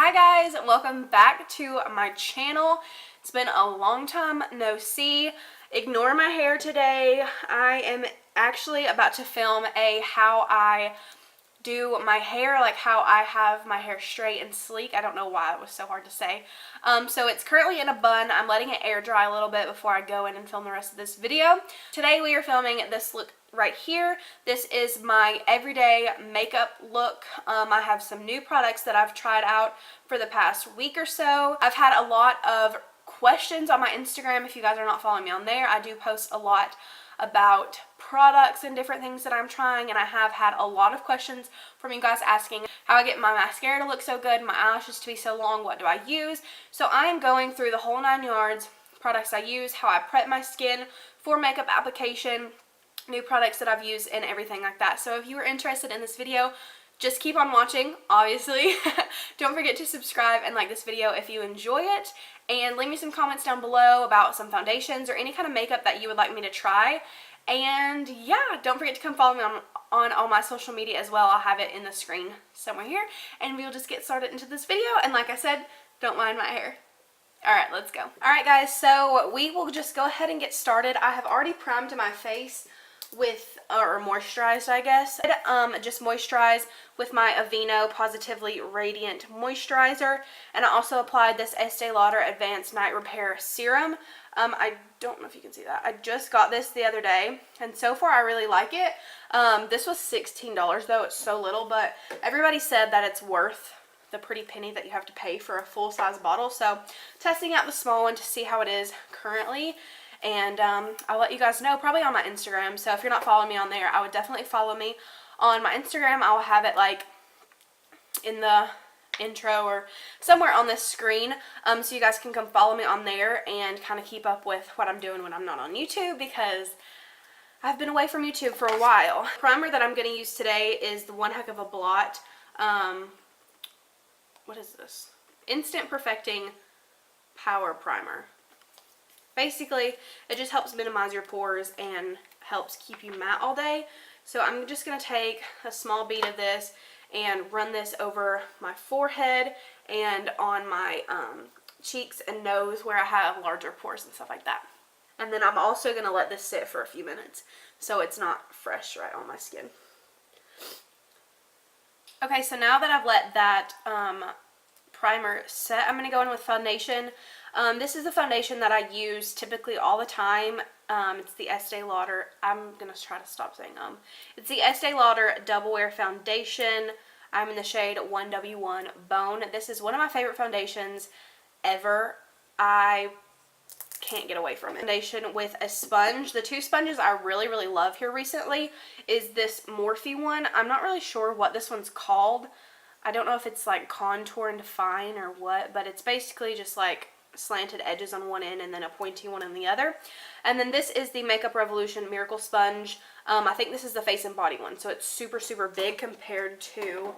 Hi guys, welcome back to my channel. It's been a long time no see. Ignore my hair today. I am actually about to film a how I do my hair, like how I have my hair straight and sleek. I don't know why it was so hard to say. So it's currently in a bun. I'm letting it air dry a little bit before I go in and film the rest of this video. Today we are filming this look right here. This is my everyday makeup look. I have some new products that I've tried out for the past week or so. I've had a lot of questions on my Instagram. If you guys are not following me on there, I do post a lot about products and different things that I'm trying, and I have had a lot of questions from you guys asking how I get my mascara to look so good, my eyelashes to be so long, what do I use? So I am going through the whole 9 yards, products I use, how I prep my skin for makeup application, new products that I've used, and everything like that. So if you are interested in this video, just keep on watching, obviously. Don't forget to subscribe and like this video if you enjoy it, and leave me some comments down below about some foundations or any kind of makeup that you would like me to try. And yeah, don't forget to come follow me on all my social media as well. I'll have it in the screen somewhere here, and we'll just get started into this video. And like I said, don't mind my hair. Alright, let's go. Alright guys, so we will just go ahead and get started. I have already primed my face with, or moisturized I guess, just moisturize with my Aveeno Positively Radiant Moisturizer, and I also applied this Estee Lauder Advanced Night Repair Serum. I don't know if you can see that. I just got this the other day, and so far I really like it. This was $16 though. It's so little, but everybody said that it's worth the pretty penny that you have to pay for a full-size bottle. So testing out the small one to see how it is currently, and I'll let you guys know probably on my Instagram. So if you're not following me on there, I would definitely follow me on my Instagram. I'll have it like in the intro or somewhere on this screen, so you guys can come follow me on there and kind of keep up with what I'm doing when I'm not on YouTube, because I've been away from YouTube for a while. The primer that I'm going to use today is the One Heck of a Blot. What is this? Instant Perfecting Power Primer. Basically, it just helps minimize your pores and helps keep you matte all day. So I'm just going to take a small bead of this and run this over my forehead and on my cheeks and nose where I have larger pores and stuff like that. And then I'm also going to let this sit for a few minutes so it's not fresh right on my skin. Okay, so now that I've let that primer set, I'm going to go in with foundation. This is the foundation that I use typically all the time. It's the Estee Lauder, I'm going to try to stop saying it's the Estee Lauder Double Wear Foundation. I'm in the shade 1W1 Bone. This is one of my favorite foundations ever. I can't get away from it. Foundation with a sponge. The two sponges I really love here recently is this Morphe one. I'm not really sure what this one's called. I don't know if it's like Contour and Define or what, but it's basically just like slanted edges on one end and then a pointy one on the other. And then this is the Makeup Revolution Miracle Sponge. I think this is the face and body one, so it's super big compared to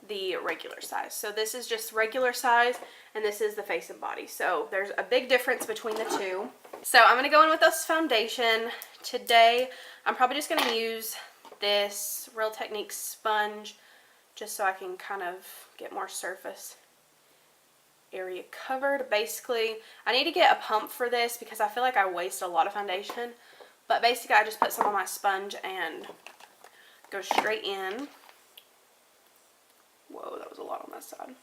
the regular size. So this is just regular size, and this is the face and body. So there's a big difference between the two. So I'm going to go in with this foundation. Today I'm probably just going to use this Real Techniques sponge just so I can kind of get more surface area covered. Basically, I need to get a pump for this because I feel like I waste a lot of foundation. But basically, I just put some on my sponge and go straight in. Whoa, that was a lot on that side.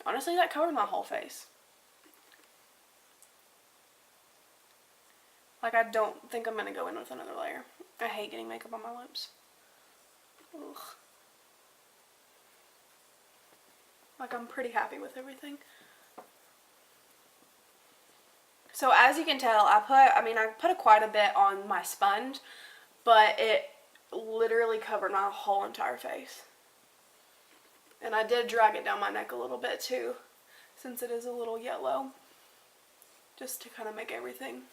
Honestly, that covered my whole face. Like, I don't think I'm going to go in with another layer. I hate getting makeup on my lips. Ugh. Like, I'm pretty happy with everything. So as you can tell, I put quite a bit on my sponge, but it literally covered my whole entire face. And I did drag it down my neck a little bit too, since it is a little yellow, just to kind of make everything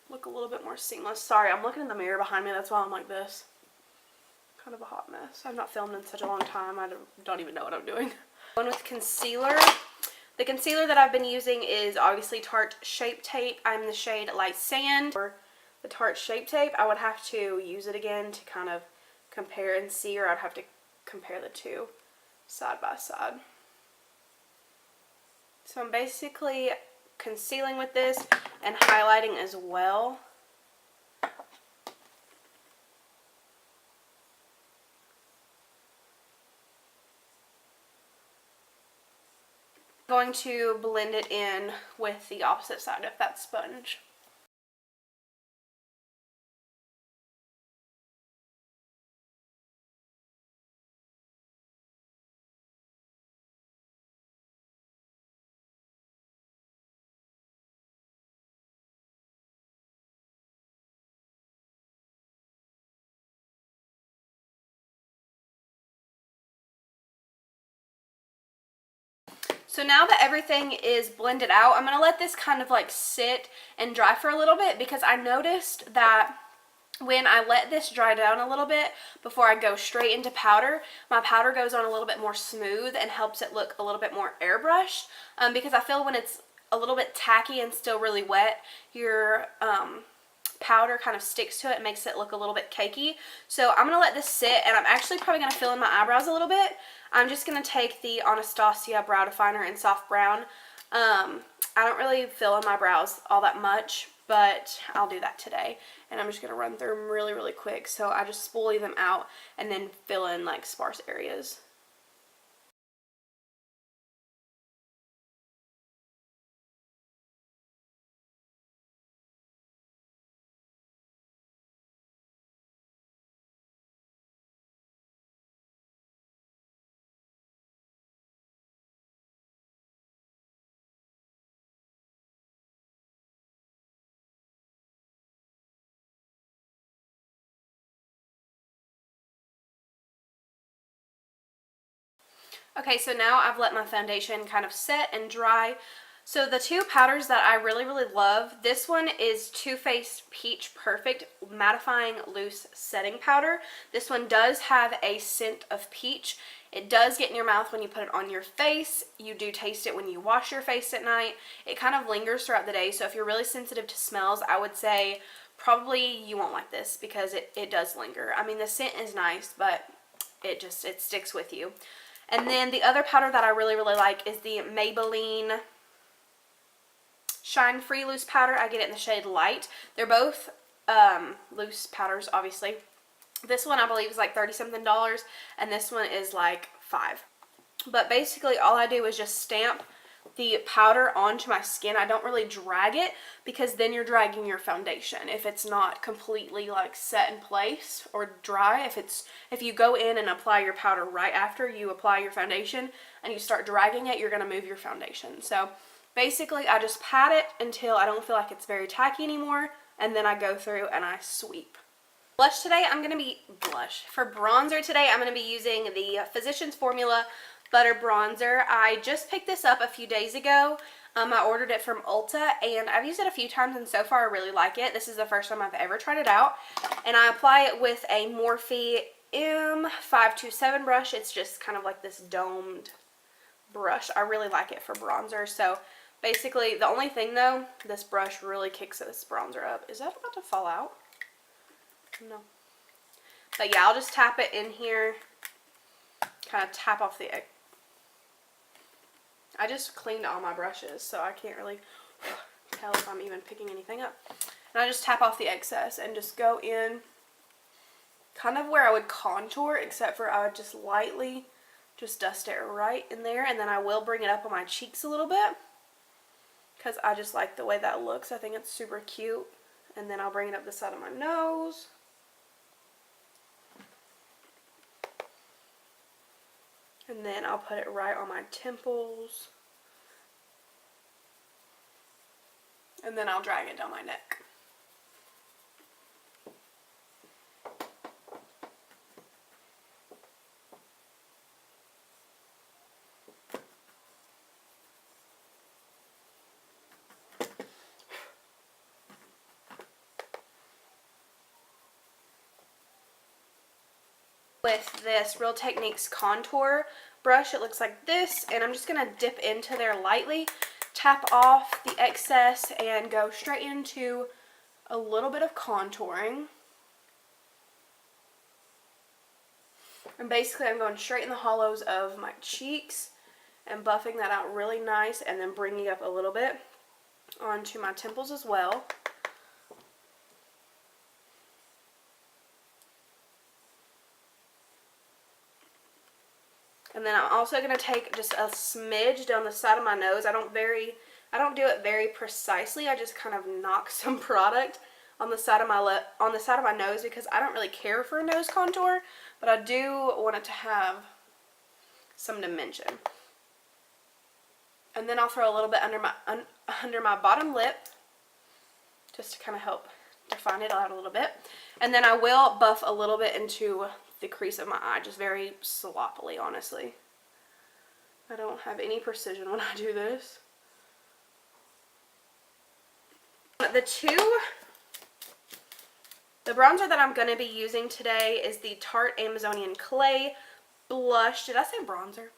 look a little bit more seamless. Sorry, I'm looking in the mirror behind me, that's why I'm like this. Kind of a hot mess. I've not filmed in such a long time, I don't even know what I'm doing. Going with concealer. The concealer that I've been using is obviously Tarte Shape Tape. I'm in the shade Light Sand. For the Tarte Shape Tape, I would have to use it again to kind of compare and see, or I'd have to compare the two side by side. So I'm basically concealing with this and highlighting as well. Going to blend it in with the opposite side of that sponge. So now that everything is blended out, I'm going to let this kind of like sit and dry for a little bit, because I noticed that when I let this dry down a little bit before I go straight into powder, my powder goes on a little bit more smooth and helps it look a little bit more airbrushed, because I feel when it's a little bit tacky and still really wet, your powder kind of sticks to it and makes it look a little bit cakey. So I'm going to let this sit, and I'm actually probably going to fill in my eyebrows a little bit. I'm just going to take the Anastasia Brow Definer in Soft Brown. I don't really fill in my brows all that much, but I'll do that today. And I'm just going to run through them really, really quick. So I just spoolie them out and then fill in like sparse areas. Okay, so now I've let my foundation kind of set and dry. So the two powders that I really, really love, this one is Too Faced Peach Perfect Mattifying Loose Setting Powder. This one does have a scent of peach. It does get in your mouth when you put it on your face. You do taste it when you wash your face at night. It kind of lingers throughout the day, so if you're really sensitive to smells, I would say probably you won't like this, because it does linger. I mean, the scent is nice, but it sticks with you. And then the other powder that I really, really like is the Maybelline Shine Free Loose Powder. I get it in the shade Light. They're both loose powders, obviously. This one I believe is like $30-something, and this one is like $5. But basically all I do is just stamp the powder onto my skin. I don't really drag it, because then you're dragging your foundation if it's not completely like set in place or dry. If you go in and apply your powder right after you apply your foundation and you start dragging it, you're going to move your foundation. So basically I just pat it until I don't feel like it's very tacky anymore, and then I go through and I sweep. Blush today, for bronzer today, I'm going to be using the Physicians Formula Butter Bronzer. I just picked this up a few days ago. I ordered it from Ulta, and I've used it a few times, and so far I really like it. This is the first time I've ever tried it out. And I apply it with a Morphe M527 brush. It's just kind of like this domed brush. I really like it for bronzer. So basically, the only thing though, this brush really kicks this bronzer up. Is that about to fall out? No. But yeah, I'll just tap it in here. Kind of tap off the egg. I just cleaned all my brushes, so I can't really tell if I'm even picking anything up. And I just tap off the excess and just go in kind of where I would contour, except for I would just lightly just dust it right in there, and then I will bring it up on my cheeks a little bit, because I just like the way that looks. I think it's super cute. And then I'll bring it up the side of my nose. And then I'll put it right on my temples. and then I'll drag it down my neck. With this Real Techniques contour brush, it looks like this, and I'm just going to dip into there lightly, tap off the excess, and go straight into a little bit of contouring. And basically I'm going straight in the hollows of my cheeks and buffing that out really nice, and then bringing up a little bit onto my temples as well. And then I'm also going to take just a smidge down the side of my nose. I don't do it very precisely. I just kind of knock some product on the side of my nose, because I don't really care for a nose contour, but I do want it to have some dimension. And then I'll throw a little bit under my bottom lip, just to kind of help define it out a little bit. And then I will buff a little bit into the crease of my eye, just very sloppily, honestly. I don't have any precision when I do this. The bronzer that I'm going to be using today is the Tarte Amazonian Clay blush. Did I say bronzer?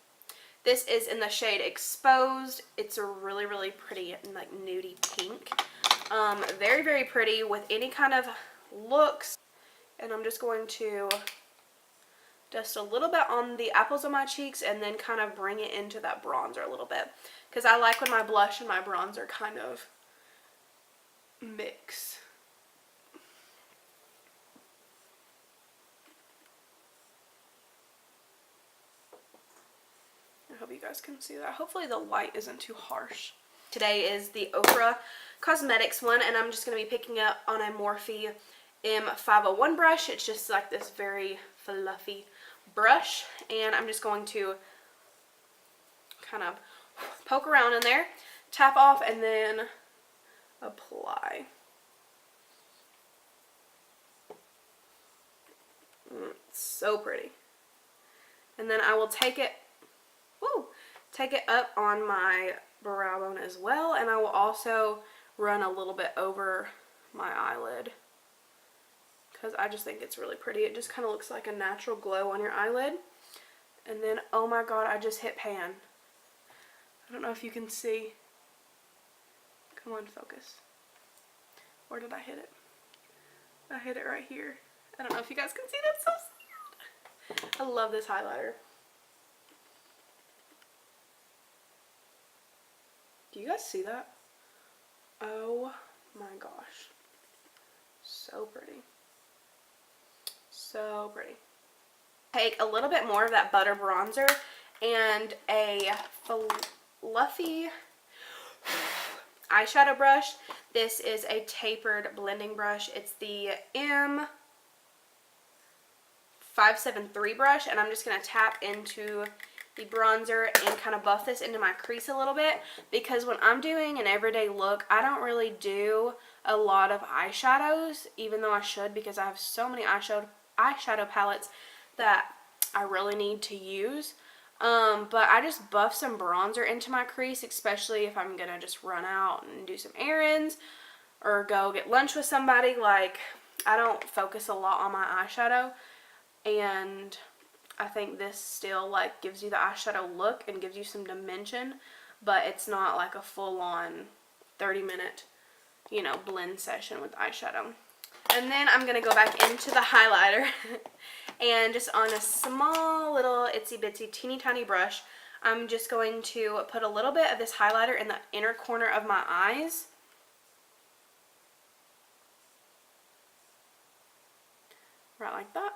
This is in the shade Exposed. It's a really, really pretty, like, nudie pink. Very, very pretty with any kind of looks. And I'm just going to dust a little bit on the apples of my cheeks and then kind of bring it into that bronzer a little bit, because I like when my blush and my bronzer kind of mix. I hope you guys can see that. Hopefully the light isn't too harsh. Today is the Ofra Cosmetics one, and I'm just going to be picking up on a Morphe M501 brush. It's just like this very fluffy brush, and I'm just going to kind of poke around in there, tap off, and then apply. It's so pretty. And then I will take it up on my brow bone as well, and I will also run a little bit over my eyelid, because I just think it's really pretty. It just kind of looks like a natural glow on your eyelid. And then, oh my god, I just hit pan. I don't know if you can see. Come on, focus. Where did I hit it? I hit it right here. I don't know if you guys can see. That's so sad. I love this highlighter. Do you guys see that? Oh my gosh. So pretty. So pretty. Take a little bit more of that butter bronzer and a fluffy eyeshadow brush. This is a tapered blending brush. It's the M573 brush, and I'm just going to tap into the bronzer and kind of buff this into my crease a little bit, because when I'm doing an everyday look, I don't really do a lot of eyeshadows, even though I should, because I have so many eyeshadow palettes that I really need to use. But I just buff some bronzer into my crease, especially if I'm gonna just run out and do some errands or go get lunch with somebody. Like, I don't focus a lot on my eyeshadow, and I think this still, like, gives you the eyeshadow look and gives you some dimension, but it's not like a full-on 30-minute, you know, blend session with eyeshadow. And then I'm going to go back into the highlighter and just on a small little itsy bitsy teeny tiny brush, I'm just going to put a little bit of this highlighter in the inner corner of my eyes. Right like that.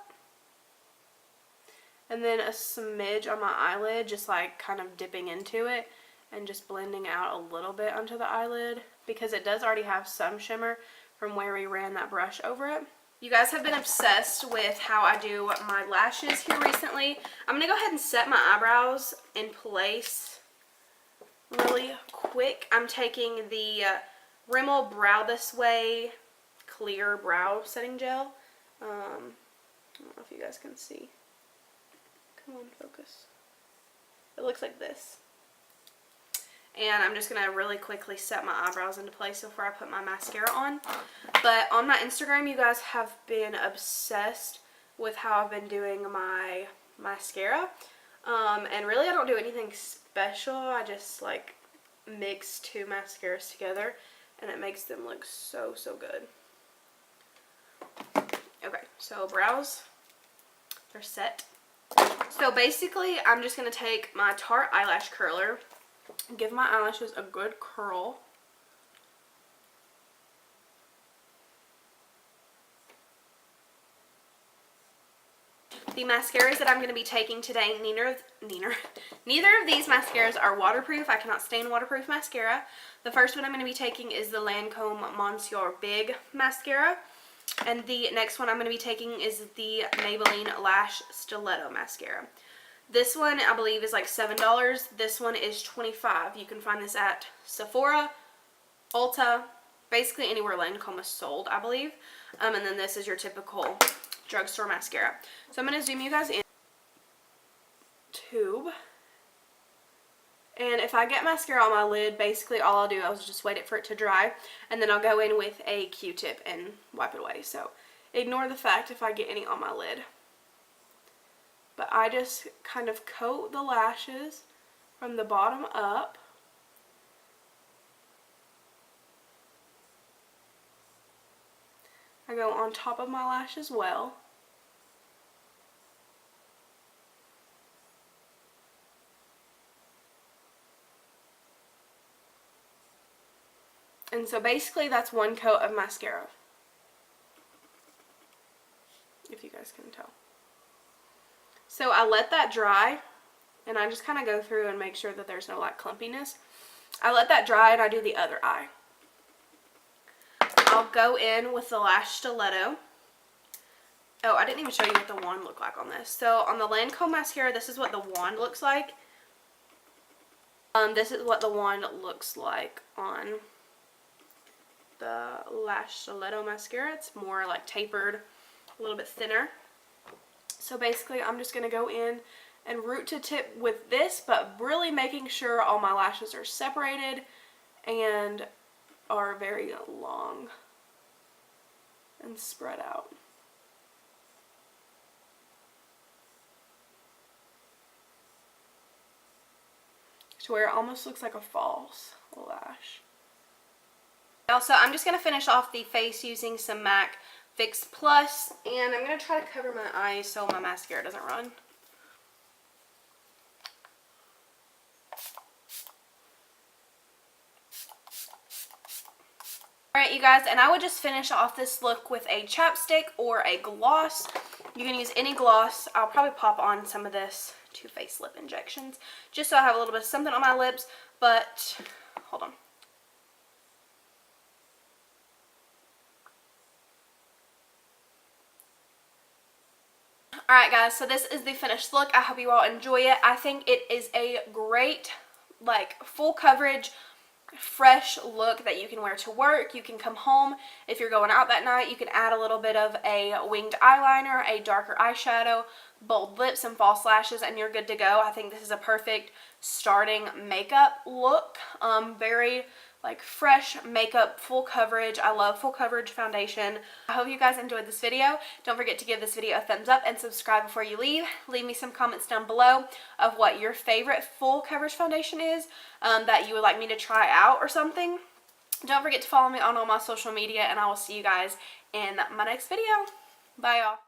And then a smidge on my eyelid, just like kind of dipping into it and just blending out a little bit onto the eyelid, because it does already have some shimmer from where we ran that brush over it. You guys have been obsessed with how I do my lashes here recently. I'm going to go ahead and set my eyebrows in place really quick. I'm taking the Rimmel Brow This Way Clear Brow Setting Gel. I don't know if you guys can see. Come on, focus. It looks like this. And I'm just going to really quickly set my eyebrows into place before I put my mascara on. But on my Instagram, you guys have been obsessed with how I've been doing my mascara. And really I don't do anything special. I just like mix two mascaras together and it makes them look so good. Okay, so brows are set. So basically I'm just going to take my Tarte eyelash curler and give my eyelashes a good curl. The mascaras that I'm going to be taking today, neither of these mascaras are waterproof. I cannot stand waterproof mascara. The first one I'm going to be taking is the Lancome Monsieur Big Mascara. And the next one I'm going to be taking is the Maybelline Lash Stiletto Mascara. This one I believe is like $7. This one is $25. You can find this at Sephora, Ulta, basically anywhere Lancome is sold, I believe. And then this is your typical drugstore mascara. So I'm going to zoom you guys in. Tube. And if I get mascara on my lid, basically all I'll do is just wait for it to dry, and then I'll go in with a Q-tip and wipe it away. So ignore the fact if I get any on my lid. But I just kind of coat the lashes from the bottom up. I go on top of my lash as well. And so basically that's one coat of mascara, if you guys can tell. So I let that dry, and I just kind of go through and make sure that there's no like clumpiness. I let that dry and I do the other eye. I'll go in with the Lash Stiletto. Oh, I didn't even show you what the wand looked like on this. So on the Lancome mascara, this is what the wand looks like. This is what the wand looks like on the Lash Stiletto mascara. It's more like tapered, a little bit thinner. So basically I'm just going to go in and root to tip with this, but really making sure all my lashes are separated and are very long and spread out. To where it almost looks like a false lash. Also, I'm just going to finish off the face using some MAC Fix Plus, and I'm going to try to cover my eyes so my mascara doesn't run. Alright you guys, and I would just finish off this look with a chapstick or a gloss. You can use any gloss. I'll probably pop on some of this Too Faced lip injections just so I have a little bit of something on my lips, but hold on. Alright guys, so this is the finished look. I hope you all enjoy it. I think it is a great, like, full coverage, fresh look that you can wear to work. You can come home if you're going out that night. You can add a little bit of a winged eyeliner, a darker eyeshadow, bold lips, and false lashes, and you're good to go. I think this is a perfect starting makeup look. Very like fresh makeup, full coverage. I love full coverage foundation. I hope you guys enjoyed this video. Don't forget to give this video a thumbs up and subscribe before you leave. Leave me some comments down below of what your favorite full coverage foundation is that you would like me to try out or something. Don't forget to follow me on all my social media, and I will see you guys in my next video. Bye y'all.